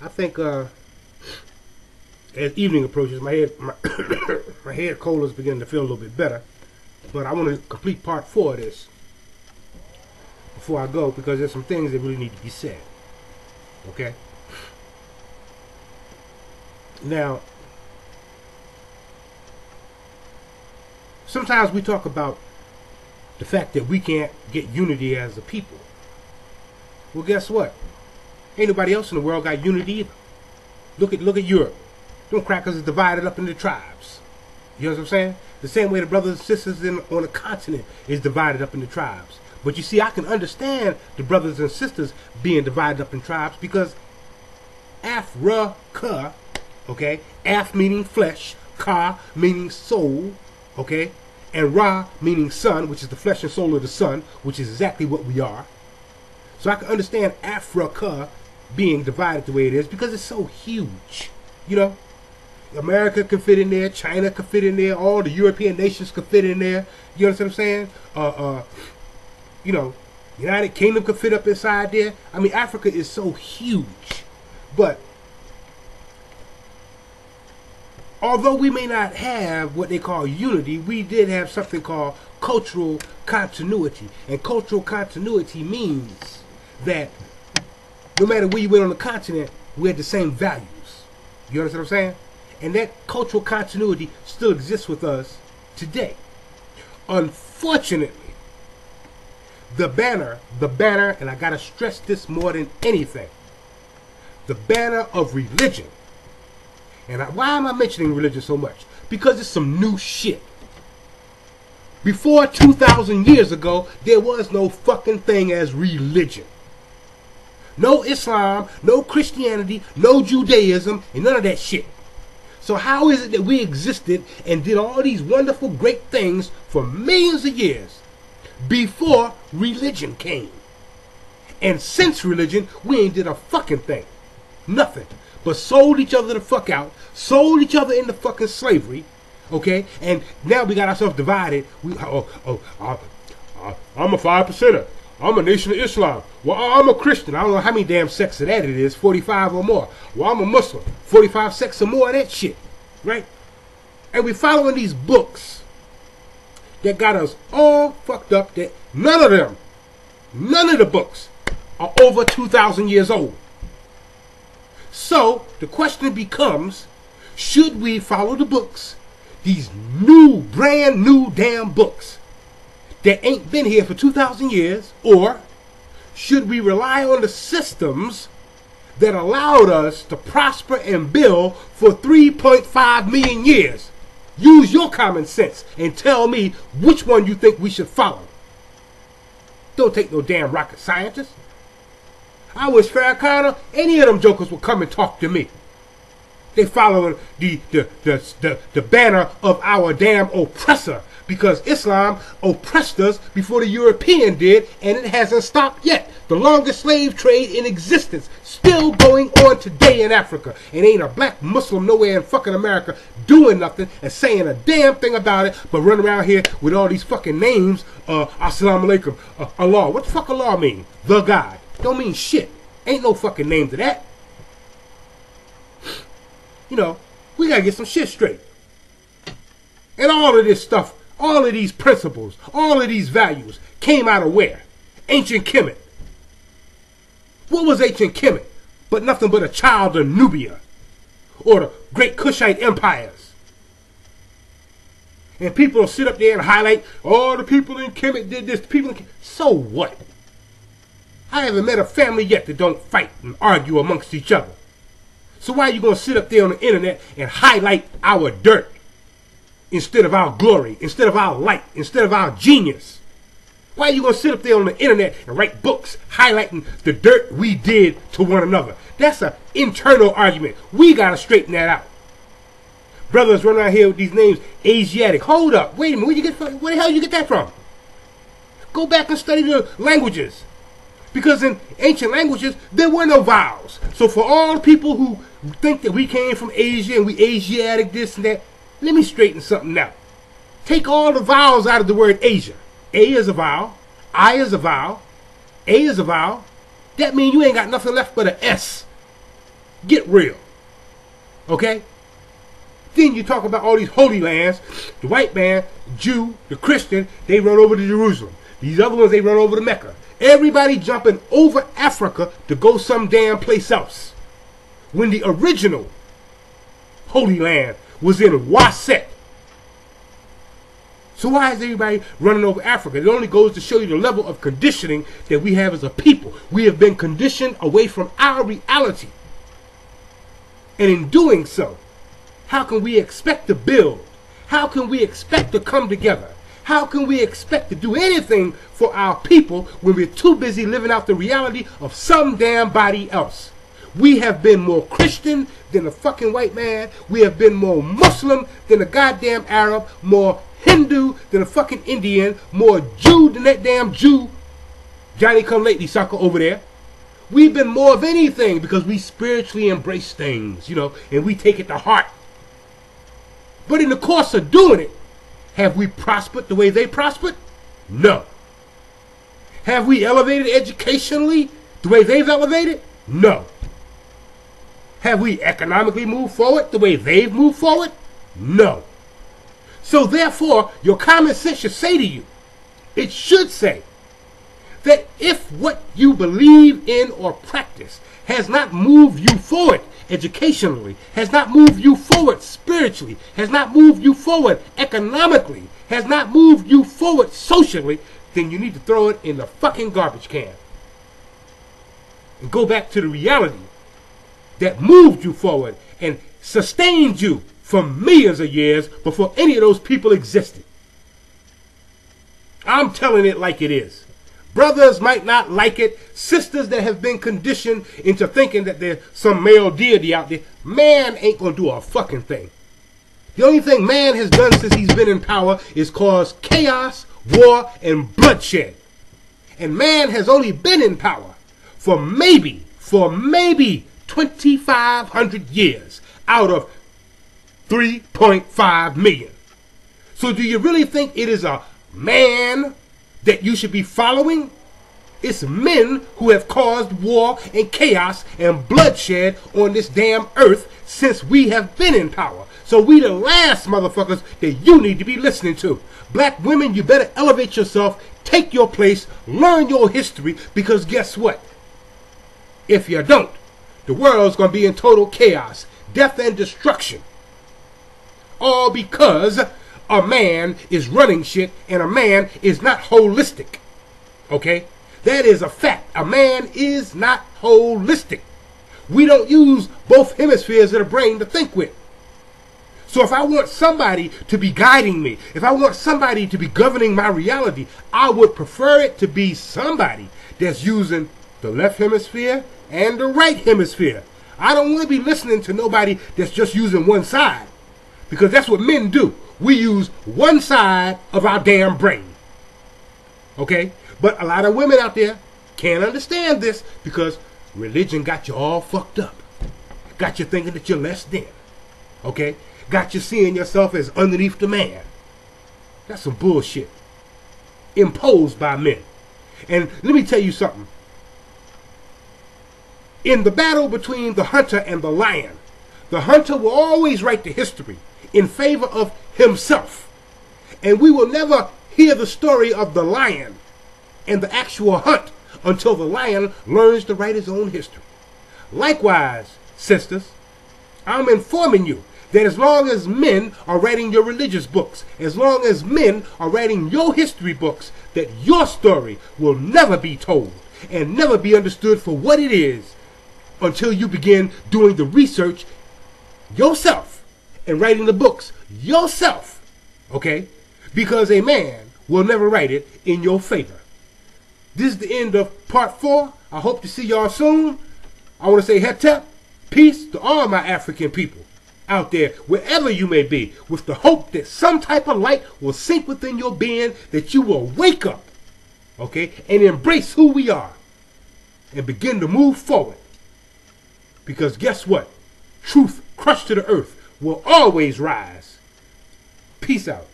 I think as evening approaches, my head cold is beginning to feel a little bit better. But I want to complete part 4 of this before I go, because there's some things that really need to be said. Okay? Now, sometimes we talk about the fact that we can't get unity as a people. Well, guess what? Ain't nobody else in the world got unity either. Look at Europe. Them crackers are divided up into tribes. You know what I'm saying? The same way the brothers and sisters on the continent is divided up into tribes. But you see, I can understand the brothers and sisters being divided up in tribes, because Africa, okay, Af meaning flesh, Ka meaning soul, okay, and Ra meaning sun, which is the flesh and soul of the sun, which is exactly what we are. So I can understand Africa being divided the way it is, because it's so huge. You know, America can fit in there, China can fit in there, all the European nations can fit in there. You understand what I'm saying? You know, United Kingdom could fit up inside there. I mean, Africa is so huge. But although we may not have what they call unity, we did have something called cultural continuity. And cultural continuity means that no matter where you went on the continent, we had the same values. You understand what I'm saying? And that cultural continuity still exists with us today. Unfortunately, the banner, and I gotta stress this more than anything, the banner of religion. And why am I mentioning religion so much? Because it's some new shit. Before 2,000 years ago, there was no fucking thing as religion. No Islam, no Christianity, no Judaism, and none of that shit. So how is it that we existed and did all these wonderful, great things for millions of years before religion came? And since religion, we ain't did a fucking thing. Nothing. But sold each other the fuck out, sold each other into fucking slavery, okay? And now we got ourselves divided. I'm a 5%er. I'm a Nation of Islam. Well, I'm a Christian. I don't know how many damn sects of that it is, 45 or more. Well, I'm a Muslim. 45 sects or more of that shit, right? And we following these books that got us all fucked up, that none of the books are over 2,000 years old. So, the question becomes, should we follow the books, these brand new damn books, that ain't been here for 2,000 years, or should we rely on the systems that allowed us to prosper and build for 3.5 million years? Use your common sense and tell me which one you think we should follow. Don't take no damn rocket scientist. I wish Farrakhan, any of them jokers would come and talk to me. They following the banner of our damn oppressor, because Islam oppressed us before the European did, and it hasn't stopped yet. The longest slave trade in existence, still going on today in Africa. And ain't a black Muslim nowhere in fucking America doing nothing and saying a damn thing about it, but running around here with all these fucking names. Assalamu alaikum, Allah. What the fuck Allah mean? The God. Don't mean shit. Ain't no fucking name to that. You know, we gotta get some shit straight. And all of this stuff, all of these principles, all of these values came out of where? Ancient Kemet. What was ancient Kemet? But nothing but a child of Nubia, or the great Kushite empires. And people will sit up there and highlight, oh, the people in Kemet did this, the people in Kemet. So what? I haven't met a family yet that don't fight and argue amongst each other. So why are you going to sit up there on the internet and highlight our dirt instead of our glory, instead of our light, instead of our genius? Why are you going to sit up there on the internet and write books highlighting the dirt we did to one another? That's an internal argument. We got to straighten that out. Brothers run around here with these names, Asiatic. Hold up. Wait a minute. Where the hell you get that from? Go back and study the languages. Because in ancient languages, there were no vowels. So for all people who think that we came from Asia and we Asiatic this and that, let me straighten something out. Take all the vowels out of the word Asia. A is a vowel. I is a vowel. A is a vowel. That means you ain't got nothing left but an S. Get real. Okay? Then you talk about all these holy lands. The white man, the Jew, the Christian, they run over to Jerusalem. These other ones, they run over to Mecca. Everybody jumping over Africa to go some damn place else. When the original Holy Land was in Waset. So why is everybody running over Africa? It only goes to show you the level of conditioning that we have as a people. We have been conditioned away from our reality. And in doing so, how can we expect to build? How can we expect to come together? How can we expect to do anything for our people when we're too busy living out the reality of some damn body else? We have been more Christian than the fucking white man. We have been more Muslim than the goddamn Arab. More Hindu than the fucking Indian. More Jew than that damn Jew. Johnny come lately sucker over there. We've been more of anything because we spiritually embrace things, you know, and we take it to heart. But in the course of doing it, have we prospered the way they prospered? No. Have we elevated educationally the way they've elevated? No. Have we economically moved forward the way they've moved forward? No. So therefore, your common sense should say to you, it should say, that if what you believe in or practice has not moved you forward educationally, has not moved you forward spiritually, has not moved you forward economically, has not moved you forward socially, then you need to throw it in the fucking garbage can. And go back to the reality that moved you forward and sustained you for millions of years before any of those people existed. I'm telling it like it is. Brothers might not like it. Sisters that have been conditioned into thinking that there's some male deity out there. Man ain't gonna do a fucking thing. The only thing man has done since he's been in power is cause chaos, war, and bloodshed. And man has only been in power for maybe 2,500 years out of 3.5 million. So do you really think it is a man that you should be following? It's men who have caused war and chaos and bloodshed on this damn earth since we have been in power. So we the last motherfuckers that you need to be listening to. Black women, you better elevate yourself, take your place, learn your history, because guess what? If you don't, the world's going to be in total chaos, death and destruction. All because a man is running shit and a man is not holistic. Okay? That is a fact. A man is not holistic. We don't use both hemispheres of the brain to think with. So if I want somebody to be guiding me, if I want somebody to be governing my reality, I would prefer it to be somebody that's using the left hemisphere and the right hemisphere. I don't want to be listening to nobody that's just using one side, because that's what men do. We use one side of our damn brain. Okay? But a lot of women out there can't understand this because religion got you all fucked up. Got you thinking that you're less than. Okay? Got you seeing yourself as underneath the man. That's some bullshit. Imposed by men. And let me tell you something. In the battle between the hunter and the lion, the hunter will always write the history in favor of himself. And we will never hear the story of the lion and the actual hunt until the lion learns to write his own history. Likewise, sisters, I'm informing you that as long as men are writing your religious books, as long as men are writing your history books, that your story will never be told and never be understood for what it is until you begin doing the research yourself and writing the books yourself. Okay? Because a man will never write it in your favor. This is the end of part 4. I hope to see y'all soon. I want to say hetep, peace to all my African people out there, wherever you may be, with the hope that some type of light will sink within your being, that you will wake up, okay, and embrace who we are and begin to move forward. Because guess what? Truth crushed to the earth will always rise. Peace out.